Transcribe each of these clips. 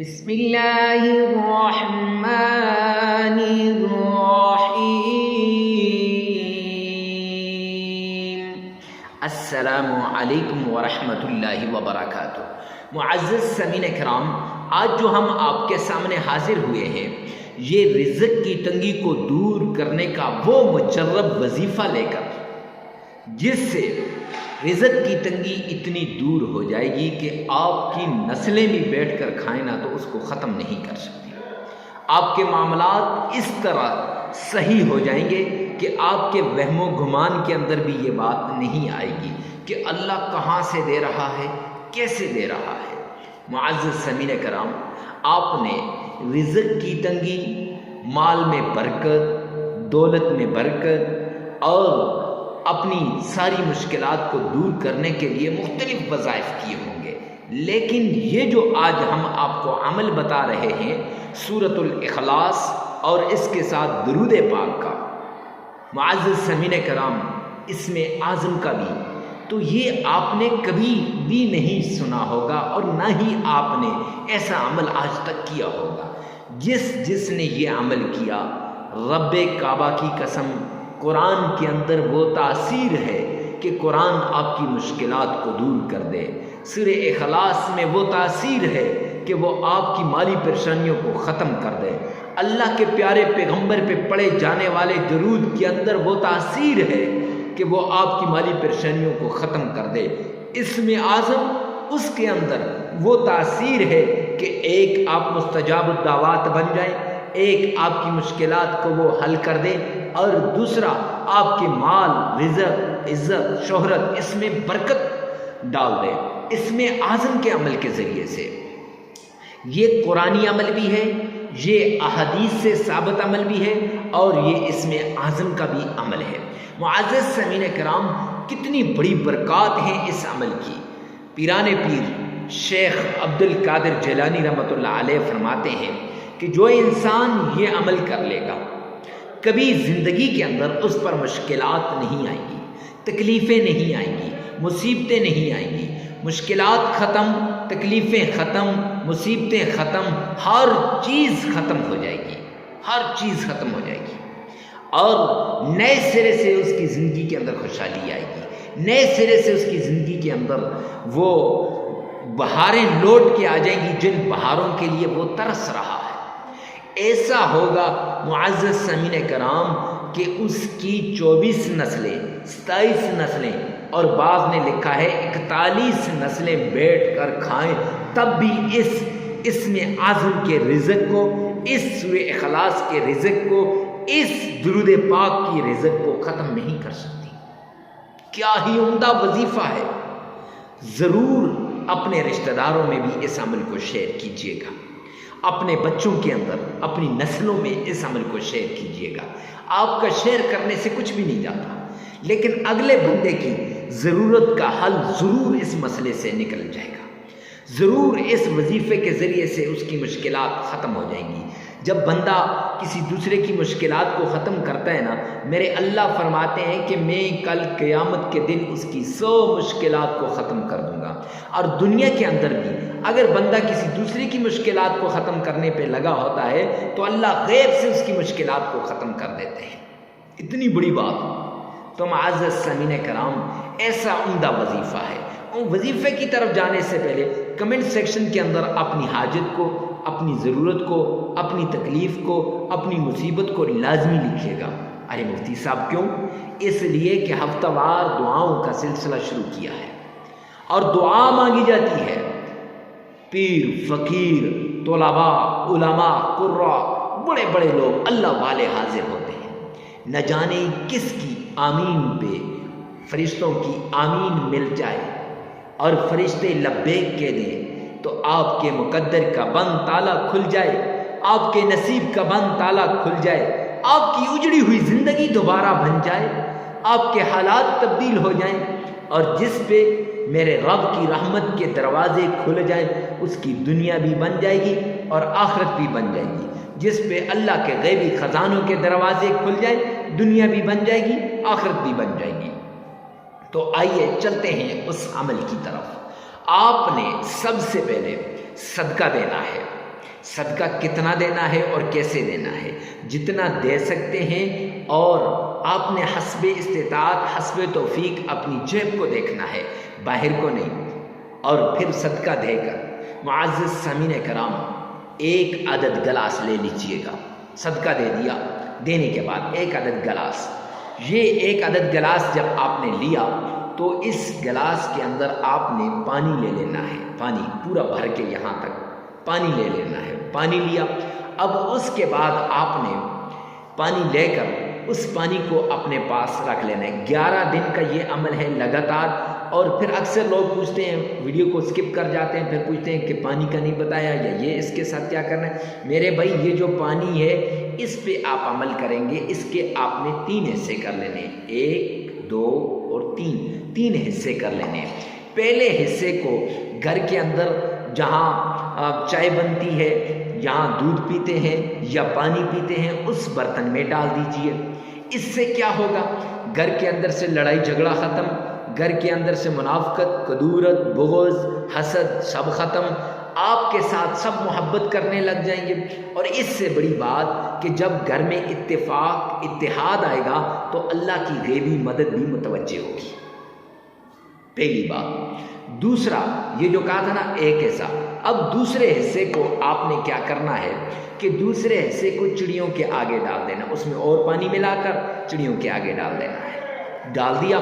بسم اللہ الرحمن الرحیم۔ السلام علیکم ورحمۃ اللہ وبرکاتہ۔ معزز سامعین کرام، آج جو ہم آپ کے سامنے حاضر ہوئے ہیں، یہ رزق کی تنگی کو دور کرنے کا وہ مجرب وظیفہ لے کر، جس سے رزق کی تنگی اتنی دور ہو جائے گی کہ آپ کی نسلیں بھی بیٹھ کر کھائیں نہ تو اس کو ختم نہیں کر سکتی۔ آپ کے معاملات اس طرح صحیح ہو جائیں گے کہ آپ کے وہم و گمان کے اندر بھی یہ بات نہیں آئے گی کہ اللہ کہاں سے دے رہا ہے، کیسے دے رہا ہے۔ معزز سامعین کرام، آپ نے رزق کی تنگی، مال میں برکت، دولت میں برکت اور اپنی ساری مشکلات کو دور کرنے کے لیے مختلف وظائف کیے ہوں گے، لیکن یہ جو آج ہم آپ کو عمل بتا رہے ہیں، سورۃ الاخلاص اور اس کے ساتھ درود پاک کا، معزز سامعین کرام، اسم اعظم کا بھی تو یہ آپ نے کبھی بھی نہیں سنا ہوگا اور نہ ہی آپ نے ایسا عمل آج تک کیا ہوگا۔ جس نے یہ عمل کیا، رب کعبہ کی قسم، قرآن کے اندر وہ تاثیر ہے کہ قرآن آپ کی مشکلات کو دور کر دے۔ سورہ اخلاص میں وہ تاثیر ہے کہ وہ آپ کی مالی پریشانیوں کو ختم کر دے۔ اللہ کے پیارے پیغمبر پہ پڑھے جانے والے درود کے اندر وہ تاثیر ہے کہ وہ آپ کی مالی پریشانیوں کو ختم کر دے۔ اسم اعظم، اس کے اندر وہ تاثیر ہے کہ ایک آپ مستجاب الدعوات بن جائیں، ایک آپ کی مشکلات کو وہ حل کر دے، اور دوسرا آپ کے مال، رزق، عزت، شہرت، اس میں برکت ڈال دے اسم اعظم کے عمل کے ذریعے سے۔ یہ قرآنی عمل بھی ہے، یہ احادیث سے ثابت عمل بھی ہے، اور یہ اسم اعظم کا بھی عمل ہے۔ معزز سامعین کرام، کتنی بڑی برکات ہیں اس عمل کی۔ پیران پیر شیخ عبد القادر جیلانی رحمۃ اللہ علیہ فرماتے ہیں کہ جو انسان یہ عمل کر لے گا، کبھی زندگی کے اندر اس پر مشکلات نہیں آئیں گی، تکلیفیں نہیں آئیں گی، مصیبتیں نہیں آئیں گی۔ مشکلات ختم، تکلیفیں ختم، مصیبتیں ختم، ہر چیز ختم ہو جائے گی، ہر چیز ختم ہو جائے گی، اور نئے سرے سے اس کی زندگی کے اندر خوشحالی آئے گی، نئے سرے سے اس کی زندگی کے اندر وہ بہاریں لوٹ کے آ جائیں گی جن بہاروں کے لیے وہ ترس رہا ہے۔ ایسا ہوگا معزز سامعین کرام کہ اس کی 24 نسلیں، 27 نسلیں، اور بعض نے لکھا ہے 41 نسلیں بیٹھ کر کھائیں، تب بھی اس اسم اعظم کے رزق کو، اس سورہ اخلاص کے رزق کو، اس درود پاک کی رزق کو ختم نہیں کر سکتی۔ کیا ہی عمدہ وظیفہ ہے۔ ضرور اپنے رشتہ داروں میں بھی اس عمل کو شیئر کیجیے گا، اپنے بچوں کے اندر، اپنی نسلوں میں اس عمل کو شیئر کیجیے گا۔ آپ کا شیئر کرنے سے کچھ بھی نہیں جاتا، لیکن اگلے بندے کی ضرورت کا حل ضرور اس مسئلے سے نکل جائے گا، ضرور اس وظیفے کے ذریعے سے اس کی مشکلات ختم ہو جائیں گی۔ جب بندہ کسی دوسرے کی مشکلات کو ختم کرتا ہے نا، میرے اللہ فرماتے ہیں کہ میں کل قیامت کے دن اس کی 100 مشکلات کو ختم کر دوں گا۔ اور دنیا کے اندر بھی اگر بندہ کسی دوسرے کی مشکلات کو ختم کرنے پہ لگا ہوتا ہے تو اللہ غیب سے اس کی مشکلات کو ختم کر دیتے ہیں۔ اتنی بڑی بات۔ تو معزز سامعین کرام، ایسا عمدہ وظیفہ ہے۔ اور وظیفے کی طرف جانے سے پہلے کمنٹ سیکشن کے اندر اپنی حاجت کو، اپنی ضرورت کو، اپنی تکلیف کو، اپنی مصیبت کو لازمی لکھیے گا۔ ارے مفتی صاحب کیوں؟ اس لیے کہ ہفتہ وار دعاؤں کا سلسلہ شروع کیا ہے، اور دعا مانگی جاتی ہے۔ پیر، فقیر، طلباء، علماء، قراء، بڑے بڑے لوگ، اللہ والے حاضر ہوتے ہیں۔ نہ جانے کس کی آمین پہ فرشتوں کی آمین مل جائے اور فرشتے لبیک کہہ دیں تو آپ کے مقدر کا بند تالا کھل جائے، آپ کے نصیب کا بند تالا کھل جائے، آپ کی اجڑی ہوئی زندگی دوبارہ بن جائے، آپ کے حالات تبدیل ہو جائیں، اور جس پہ میرے رب کی رحمت کے دروازے کھل جائیں، اس کی دنیا بھی بن جائے گی اور آخرت بھی بن جائے گی۔ جس پہ اللہ کے غیبی خزانوں کے دروازے کھل جائیں، دنیا بھی بن جائے گی، آخرت بھی بن جائے گی۔ تو آئیے چلتے ہیں اس عمل کی طرف۔ آپ نے سب سے پہلے صدقہ دینا ہے۔ صدقہ کتنا دینا ہے اور کیسے دینا ہے، جتنا دے سکتے ہیں، اور آپ نے حسب استطاعت حسب توفیق اپنی جیب کو دیکھنا ہے، باہر کو نہیں۔ اور پھر صدقہ دے کر معزز سامعین کرام ایک عدد گلاس لے لیجئے گا۔ صدقہ دے دیا، دینے کے بعد ایک عدد گلاس، یہ ایک عدد گلاس جب آپ نے لیا تو اس گلاس کے اندر آپ نے پانی لے لینا ہے، پانی پورا بھر کے یہاں تک پانی لے لینا ہے۔ پانی لیا، اب اس کے بعد آپ نے پانی لے کر اس پانی کو اپنے پاس رکھ لینا ہے۔ 11 دن کا یہ عمل ہے لگاتار۔ اور پھر اکثر لوگ پوچھتے ہیں، ویڈیو کو سکپ کر جاتے ہیں، پھر پوچھتے ہیں کہ پانی کا نہیں بتایا، یا یہ اس کے ساتھ کیا کرنا ہے۔ میرے بھائی یہ جو پانی ہے اس پہ آپ عمل کریں گے، اس کے آپ نے 3 حصے کر لینے، 1، 2 اور 3 حصے کر لینے۔ پہلے حصے کو گھر کے اندر جہاں چائے بنتی ہے، جہاں دودھ پیتے ہیں یا پانی پیتے ہیں، اس برتن میں ڈال دیجئے۔ اس سے کیا ہوگا، گھر کے اندر سے لڑائی جھگڑا ختم، گھر کے اندر سے منافقت، کدورت، بغض، حسد سب ختم، آپ کے ساتھ سب محبت کرنے لگ جائیں گے۔ اور اس سے بڑی بات کہ جب گھر میں اتفاق اتحاد آئے گا تو اللہ کی غیبی مدد بھی متوجہ ہوگی، پہلی بات۔ دوسرا، یہ جو کہا تھا نا ایک حصہ، اب دوسرے حصے کو آپ نے کیا کرنا ہے کہ دوسرے حصے کو چڑیوں کے آگے ڈال دینا، اس میں اور پانی ملا کر چڑیوں کے آگے ڈال دینا ہے۔ ڈال دیا،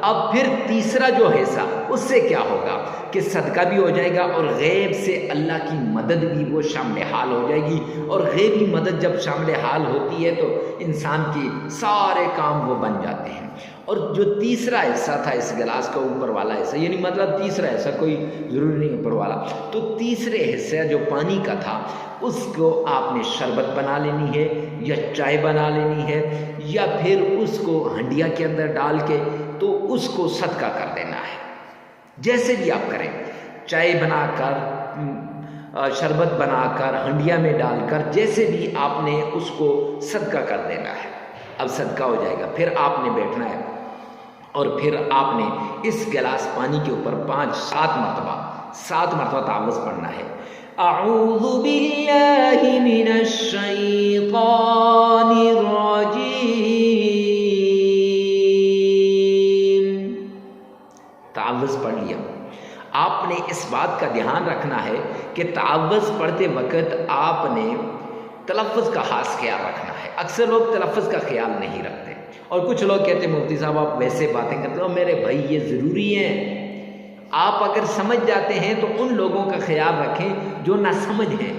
اب پھر تیسرا جو حصہ، اس سے کیا ہوگا کہ صدقہ بھی ہو جائے گا اور غیب سے اللہ کی مدد بھی وہ شامل حال ہو جائے گی۔ اور غیبی مدد جب شامل حال ہوتی ہے تو انسان کی سارے کام وہ بن جاتے ہیں۔ اور جو تیسرا حصہ تھا اس گلاس کا اوپر والا حصہ، یعنی مطلب تیسرا حصہ کوئی ضروری نہیں اوپر والا، تو تیسرے حصہ جو پانی کا تھا اس کو آپ نے شربت بنا لینی ہے یا چائے بنا لینی ہے، یا پھر اس کو ہنڈیا کے اندر ڈال کے تو اس کو صدقہ کر دینا ہے۔ جیسے بھی آپ کریں، چائے بنا کر، شربت بنا کر، ہنڈیا میں ڈال کر، جیسے بھی آپ نے اس کو صدقہ کر دینا ہے۔ اب صدقہ ہو جائے گا، پھر آپ نے بیٹھنا ہے اور پھر آپ نے اس گلاس پانی کے اوپر 7 مرتبہ تعوذ پڑھنا ہے۔ اعوذ باللہ من الشیطان الرجیم۔ تعوذ پڑھ لیا۔ آپ نے اس بات کا دھیان رکھنا ہے کہ تعوذ پڑھتے وقت آپ نے تلفظ کا خاص خیال رکھنا ہے۔ اکثر لوگ تلفظ کا خیال نہیں رکھتے، اور کچھ لوگ کہتے ہیں مفتی صاحب آپ ویسے باتیں کرتے ہو۔ میرے بھائی یہ ضروری ہے، آپ اگر سمجھ جاتے ہیں تو ان لوگوں کا خیال رکھیں جو نہ سمجھ ہیں۔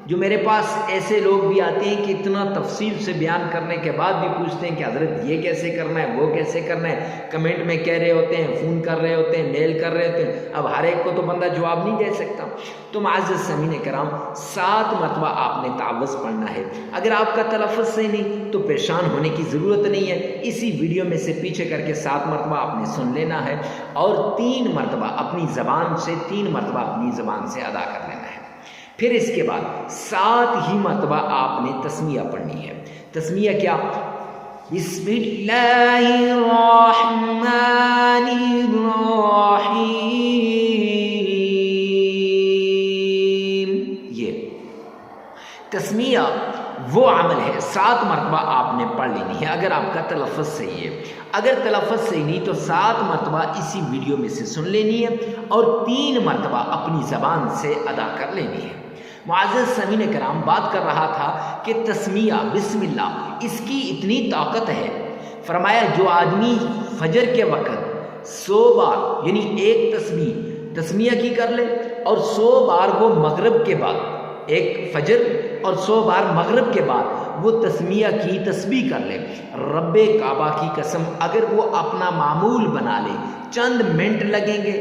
جو میرے پاس ایسے لوگ بھی آتے ہیں کہ اتنا تفصیل سے بیان کرنے کے بعد بھی پوچھتے ہیں کہ حضرت یہ کیسے کرنا ہے، وہ کیسے کرنا ہے، کمنٹ میں کہہ رہے ہوتے ہیں، فون کر رہے ہوتے ہیں، میل کر رہے ہوتے ہیں۔ اب ہر ایک کو تو بندہ جواب نہیں دے سکتا۔ تو معزز سامعین کرام 7 مرتبہ آپ نے تعوذ پڑھنا ہے۔ اگر آپ کا تلفظ صحیح نہیں تو پریشان ہونے کی ضرورت نہیں ہے، اسی ویڈیو میں سے پیچھے کر کے 7 مرتبہ آپ نے سن لینا ہے، اور 3 مرتبہ اپنی زبان سے، 3 مرتبہ اپنی زبان سے ادا کر لینا ہے۔ پھر اس کے بعد 7 ہی مرتبہ آپ نے تسمیہ پڑھنی ہے۔ تسمیہ کیا؟ بسم اللہ الرحمن الرحیم۔ یہ تسمیہ وہ عمل ہے 7 مرتبہ آپ نے پڑھ لینی ہے اگر آپ کا تلفظ صحیح ہے۔ اگر تلفظ صحیح نہیں تو 7 مرتبہ اسی ویڈیو میں سے سن لینی ہے اور 3 مرتبہ اپنی زبان سے ادا کر لینی ہے۔ معزز سامعین کرام، بات کر رہا تھا کہ تسمیہ بسم اللہ اس کی اتنی طاقت ہے، فرمایا جو آدمی فجر کے وقت 100 بار یعنی ایک تسمیہ کی کر لے، اور 100 بار وہ مغرب کے بعد، ایک فجر اور 100 بار مغرب کے بعد وہ تسمیہ کی تسبیح کر لے، رب کعبہ کی قسم اگر وہ اپنا معمول بنا لے، چند منٹ لگیں گے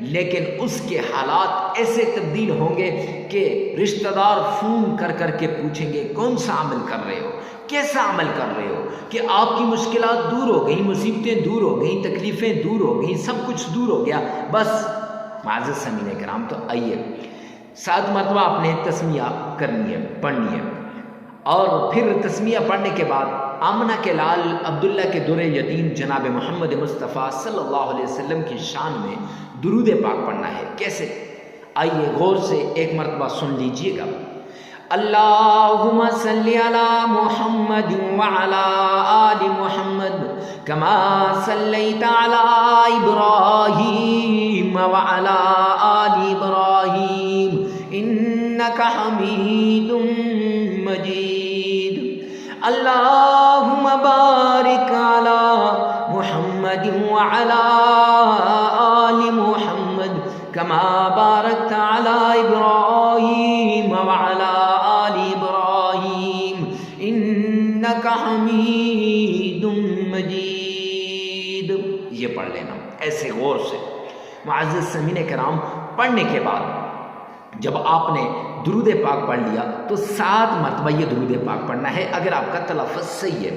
لیکن اس کے حالات ایسے تبدیل ہوں گے کہ رشتہ دار فون کر کر کے پوچھیں گے کون سا عمل کر رہے ہو، کیسا عمل کر رہے ہو، کہ آپ کی مشکلات دور ہو گئیں، مصیبتیں دور ہو گئیں، تکلیفیں دور ہو گئیں، سب کچھ دور ہو گیا بس۔ معزز سامعین کرام، تو آئیے 7 مرتبہ آپ نے تسمیہ کرنی ہے، پڑھنی ہے، اور پھر تسمیہ پڑھنے کے بعد آمنہ کے لال عبداللہ کے در یتیم جناب محمد مصطفیٰ صلی اللہ علیہ وسلم کی شان میں درود پاک پڑھنا ہے۔ کیسے؟ آئیے غور سے ایک مرتبہ سن لیجئے گا۔ اللہم صلی علی محمد وعلی آل محمد کما صلیت علی ابراہیم وعلی آل ابراہیم انک حمید مجید اللہم بارک علی محمد وعلی آل محمد کما بارکت علی ابراہیم وعلی آل ابراہیم انک حمید مجید. یہ پڑھ لینا ایسے غور سے. معزز سامعین کرام، پڑھنے کے بعد جب آپ نے درود پاک پڑھ لیا تو 7 مرتبہ یہ درود پاک پڑھنا ہے اگر آپ کا تلفظ صحیح ہے.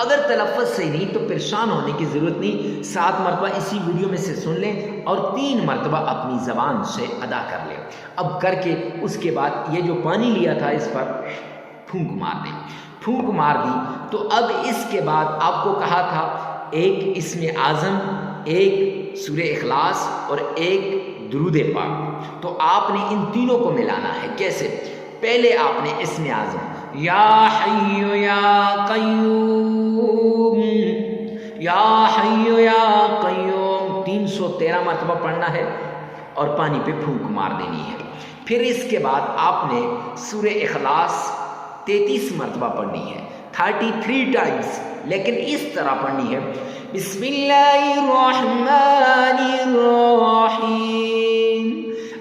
اگر تلفظ صحیح نہیں تو پریشان ہونے کی ضرورت نہیں. 7 مرتبہ اسی ویڈیو میں سے سن لیں اور 3 مرتبہ اپنی زبان سے ادا کر لیں. اب کر کے اس کے بعد یہ جو پانی لیا تھا اس پر پھونک مار دیں. پھونک مار دی تو اب اس کے بعد آپ کو کہا تھا ایک اسم اعظم، ایک سورہ اخلاص اور ایک درود پاک. تو آپ نے ان تینوں کو ملانا ہے. کیسے؟ پہلے آپ نے اسم اعظم یا حی یا قیوم، یا حی یا قیوم 313 مرتبہ پڑھنا ہے اور پانی پہ پھونک مار دینی ہے. پھر اس کے بعد آپ نے سورہ اخلاص 33 مرتبہ پڑھنی ہے، 33 ٹائمز، لیکن اس طرح پڑھنی ہے بسم اللہ الرحمن الرحیم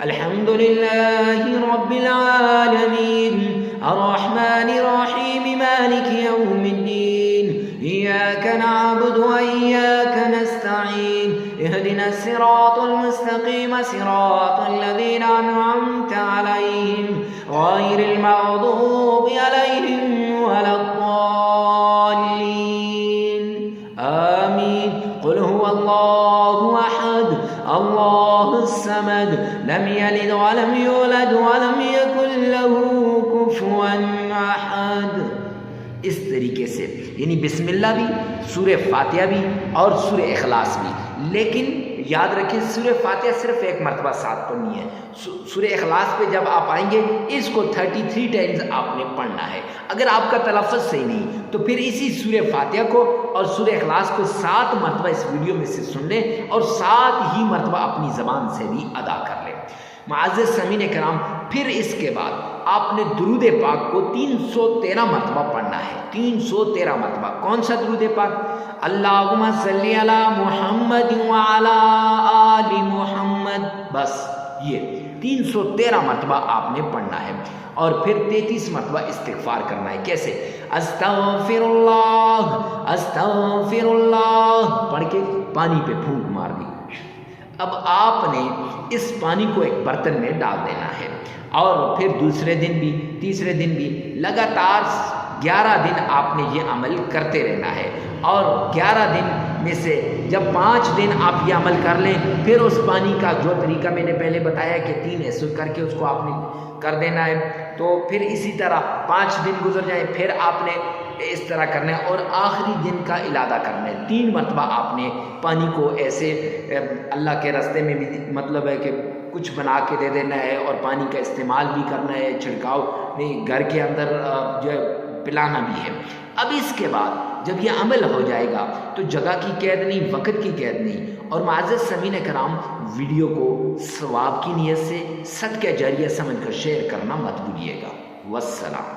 الحمدللہ رب العالمین الرحمن الرحیم مالک یوم الدین ایاک نعبد و ایاک نستعین اهدنا الصراط المستقیم صراط الذین انعمت علیہم غیر المغضوب علیہم ولا الضالین آمین. قل هو اللہ احد اللہ الصمد لم یلد ولم یولد ولم یکن له کفوا احد. اس طریقے سے یعنی بسم اللہ بھی، سورہ فاتحہ بھی اور سورہ اخلاص بھی. لیکن یاد رکھیں سورہ فاتحہ صرف 1 مرتبہ ساتھ پڑھنی ہے. سورہ اخلاص پہ جب آپ آئیں گے اس کو 33 ٹائمز آپ نے پڑھنا ہے. اگر آپ کا تلفظ صحیح نہیں تو پھر اسی سورہ فاتحہ کو اور سورہ اخلاص کو 7 مرتبہ اس ویڈیو میں سے سن لیں اور 7 ہی مرتبہ اپنی زبان سے بھی ادا کر لیں. معزز سامعین کرام، پھر اس کے بعد آپ نے درود پاک کو 313 مرتبہ پڑھنا ہے. 313 مرتبہ. کون سا درود پاک؟ اللہم صلی علی محمد وعلی آل محمد. بس یہ 313 مرتبہ آپ نے پڑھنا ہے اور پھر 33 مرتبہ استغفار کرنا ہے. کیسے؟ استغفر اللہ پڑھ کے پانی پہ پھونک مار دی. اب آپ نے اس پانی کو ایک برتن میں ڈال دینا ہے اور پھر دوسرے دن بھی تیسرے دن بھی لگاتار 11 دن آپ نے یہ عمل کرتے رہنا ہے. اور 11 دن میں سے جب 5 دن آپ یہ عمل کر لیں پھر اس پانی کا جو طریقہ میں نے پہلے بتایا کہ 3 حصوں کر کے اس کو آپ نے کر دینا ہے. تو پھر اسی طرح 5 دن گزر جائیں پھر آپ نے اس طرح کرنا ہے اور آخری دن کا ارادہ کرنا ہے. 3 مرتبہ آپ نے پانی کو ایسے اللہ کے راستے میں بھی مطلب ہے کہ کچھ بنا کے دے دینا ہے اور پانی کا استعمال بھی کرنا ہے، چھڑکاؤ نہیں گھر کے اندر جو ہے پلانا بھی ہے. اب اس کے بعد جب یہ عمل ہو جائے گا تو جگہ کی قید نہیں، وقت کی قید نہیں. اور معزز سامعین کرام، ویڈیو کو ثواب کی نیت سے صدقہ جاریہ سمجھ کر شیئر کرنا مت بھولیے گا. والسلام.